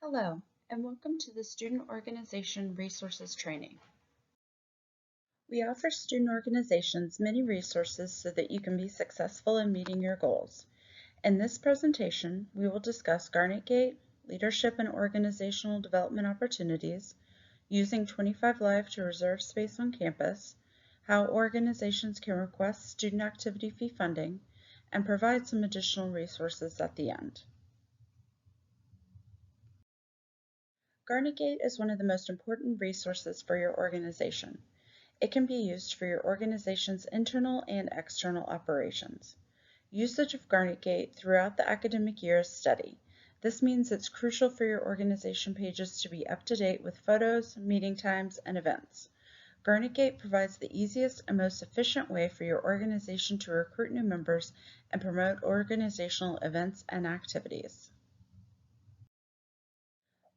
Hello, and welcome to the Student Organization Resources Training. We offer student organizations many resources so that you can be successful in meeting your goals. In this presentation, we will discuss Garnet Gate, leadership and organizational development opportunities, using 25 Live to reserve space on campus, how organizations can request student activity fee funding, and provide some additional resources at the end. Garnet Gate is one of the most important resources for your organization. It can be used for your organization's internal and external operations. Usage of Garnet Gate throughout the academic year is steady. This means it's crucial for your organization pages to be up to date with photos, meeting times, and events. Garnet Gate provides the easiest and most efficient way for your organization to recruit new members and promote organizational events and activities.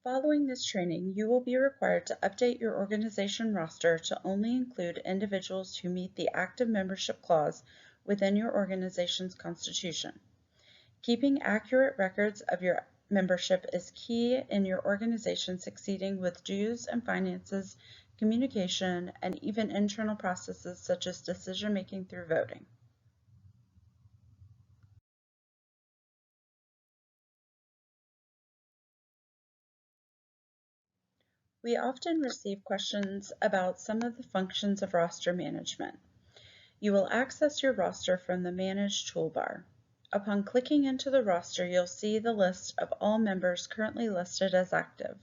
Following this training, you will be required to update your organization roster to only include individuals who meet the active membership clause within your organization's constitution. Keeping accurate records of your membership is key in your organization succeeding with dues and finances, communication, and even internal processes such as decision-making through voting. We often receive questions about some of the functions of roster management. You will access your roster from the Manage toolbar. Upon clicking into the roster, you'll see the list of all members currently listed as active.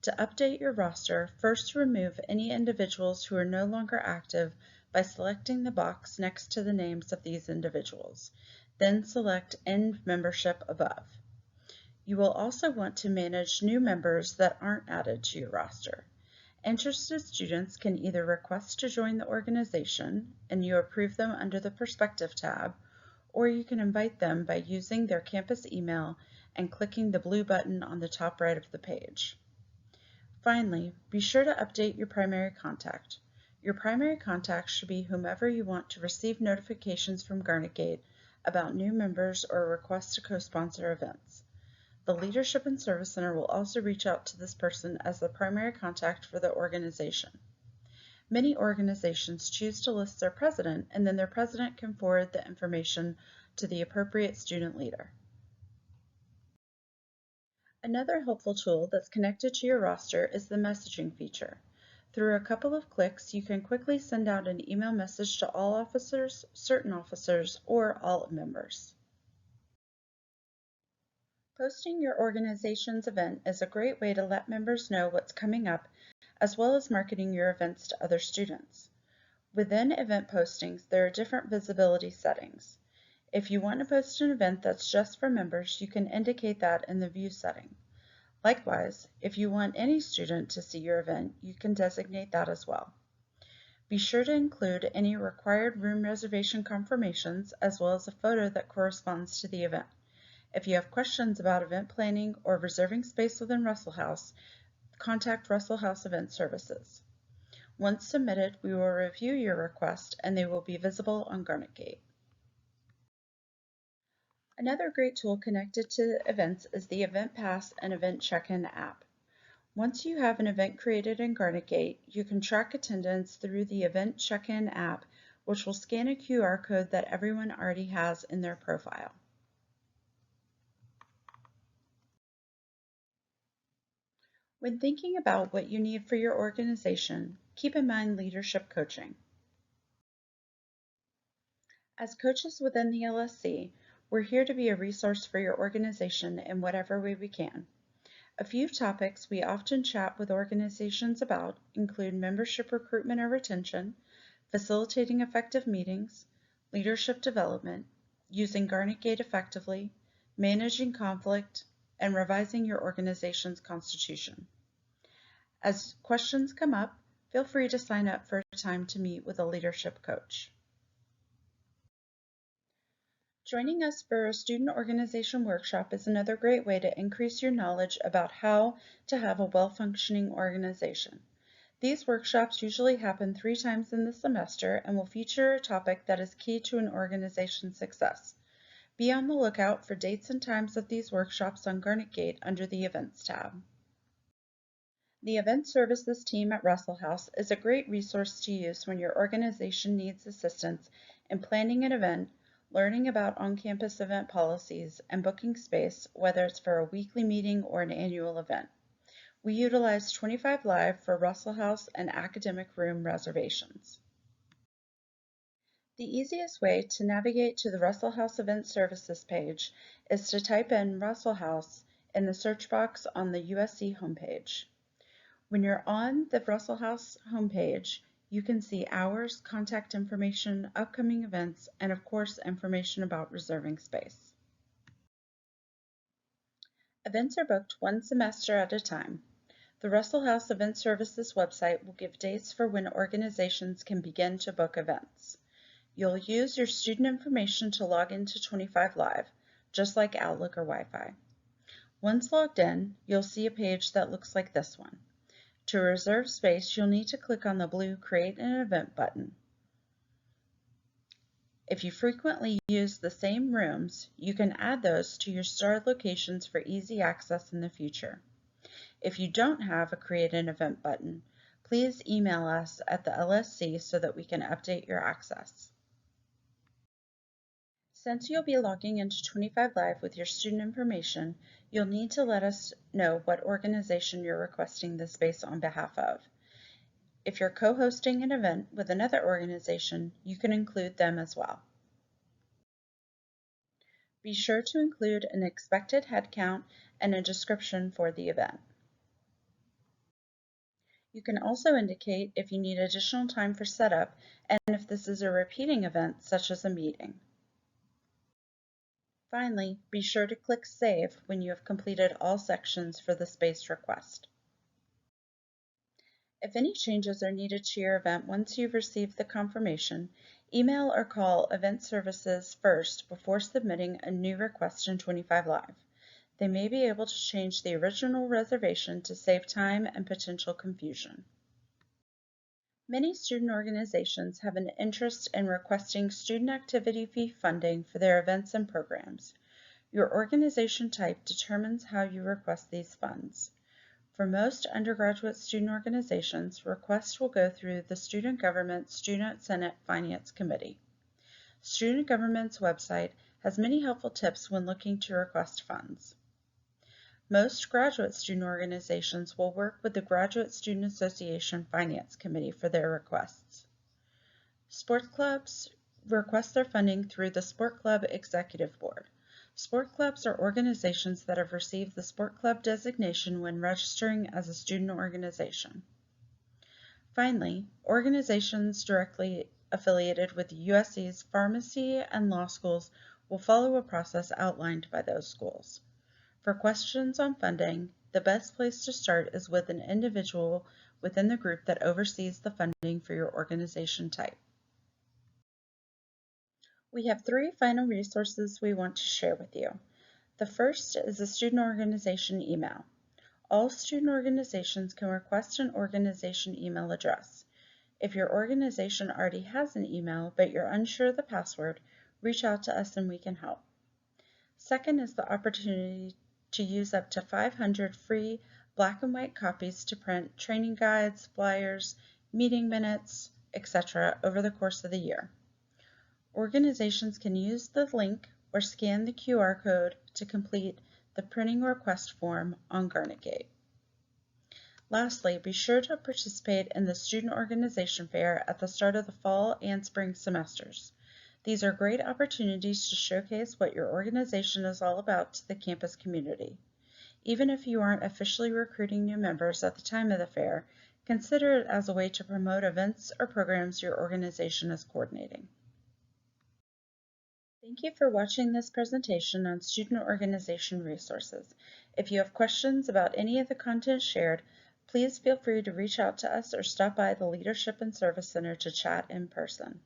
To update your roster, first remove any individuals who are no longer active by selecting the box next to the names of these individuals. Then select End Membership above. You will also want to manage new members that aren't added to your roster. Interested students can either request to join the organization and you approve them under the Perspective tab, or you can invite them by using their campus email and clicking the blue button on the top right of the page. Finally, be sure to update your primary contact. Your primary contact should be whomever you want to receive notifications from Garnet Gate about new members or requests to co-sponsor events. The Leadership and Service Center will also reach out to this person as the primary contact for the organization. Many organizations choose to list their president, and then their president can forward the information to the appropriate student leader. Another helpful tool that's connected to your roster is the messaging feature. Through a couple of clicks, you can quickly send out an email message to all officers, certain officers, or all members. Posting your organization's event is a great way to let members know what's coming up, as well as marketing your events to other students. Within event postings, there are different visibility settings. If you want to post an event that's just for members, you can indicate that in the view setting. Likewise, if you want any student to see your event, you can designate that as well. Be sure to include any required room reservation confirmations, as well as a photo that corresponds to the event. If you have questions about event planning or reserving space within Russell House, contact Russell House Event Services. Once submitted, we will review your request and they will be visible on Garnet Gate. Another great tool connected to events is the Event Pass and Event Check-in app. Once you have an event created in Garnet Gate, you can track attendance through the Event Check-in app, which will scan a QR code that everyone already has in their profile. When thinking about what you need for your organization, keep in mind leadership coaching. As coaches within the LSC, we're here to be a resource for your organization in whatever way we can. A few topics we often chat with organizations about include membership recruitment or retention, facilitating effective meetings, leadership development, using Garnet Gate effectively, managing conflict, and revising your organization's constitution. As questions come up, feel free to sign up for a time to meet with a leadership coach. Joining us for a student organization workshop is another great way to increase your knowledge about how to have a well-functioning organization. These workshops usually happen 3 times in the semester and will feature a topic that is key to an organization's success. Be on the lookout for dates and times of these workshops on Garnet Gate under the Events tab. The Event Services team at Russell House is a great resource to use when your organization needs assistance in planning an event, learning about on-campus event policies, and booking space, whether it's for a weekly meeting or an annual event. We utilize 25 Live for Russell House and academic room reservations. The easiest way to navigate to the Russell House Event Services page is to type in Russell House in the search box on the USC homepage. When you're on the Russell House homepage, you can see hours, contact information, upcoming events, and of course, information about reserving space. Events are booked one semester at a time. The Russell House Event Services website will give dates for when organizations can begin to book events. You'll use your student information to log into 25 Live, just like Outlook or Wi-Fi. Once logged in, you'll see a page that looks like this one. To reserve space, you'll need to click on the blue Create an Event button. If you frequently use the same rooms, you can add those to your starred locations for easy access in the future. If you don't have a Create an Event button, please email us at the LSC so that we can update your access. Since you'll be logging into 25 Live with your student information, you'll need to let us know what organization you're requesting the space on behalf of. If you're co-hosting an event with another organization, you can include them as well. Be sure to include an expected head count and a description for the event. You can also indicate if you need additional time for setup and if this is a repeating event, such as a meeting. Finally, be sure to click Save when you have completed all sections for the space request. If any changes are needed to your event once you've received the confirmation, email or call Event Services first before submitting a new request in 25 Live. They may be able to change the original reservation to save time and potential confusion. Many student organizations have an interest in requesting student activity fee funding for their events and programs. Your organization type determines how you request these funds. For most undergraduate student organizations, requests will go through the Student Government Student Senate Finance Committee. Student Government's website has many helpful tips when looking to request funds. Most graduate student organizations will work with the Graduate Student Association Finance Committee for their requests. Sports clubs request their funding through the Sport Club Executive Board. Sport clubs are organizations that have received the Sport Club designation when registering as a student organization. Finally, organizations directly affiliated with USC's pharmacy and law schools will follow a process outlined by those schools. For questions on funding, the best place to start is with an individual within the group that oversees the funding for your organization type. We have 3 final resources we want to share with you. The first is a student organization email. All student organizations can request an organization email address. If your organization already has an email but you're unsure of the password, reach out to us and we can help. Second is the opportunity to use up to 500 free black and white copies to print training guides, flyers, meeting minutes, etc. over the course of the year. Organizations can use the link or scan the QR code to complete the printing request form on Garnet Gate. Lastly, be sure to participate in the Student Organization Fair at the start of the fall and spring semesters. These are great opportunities to showcase what your organization is all about to the campus community. Even if you aren't officially recruiting new members at the time of the fair, consider it as a way to promote events or programs your organization is coordinating. Thank you for watching this presentation on student organization resources. If you have questions about any of the content shared, please feel free to reach out to us or stop by the Leadership and Service Center to chat in person.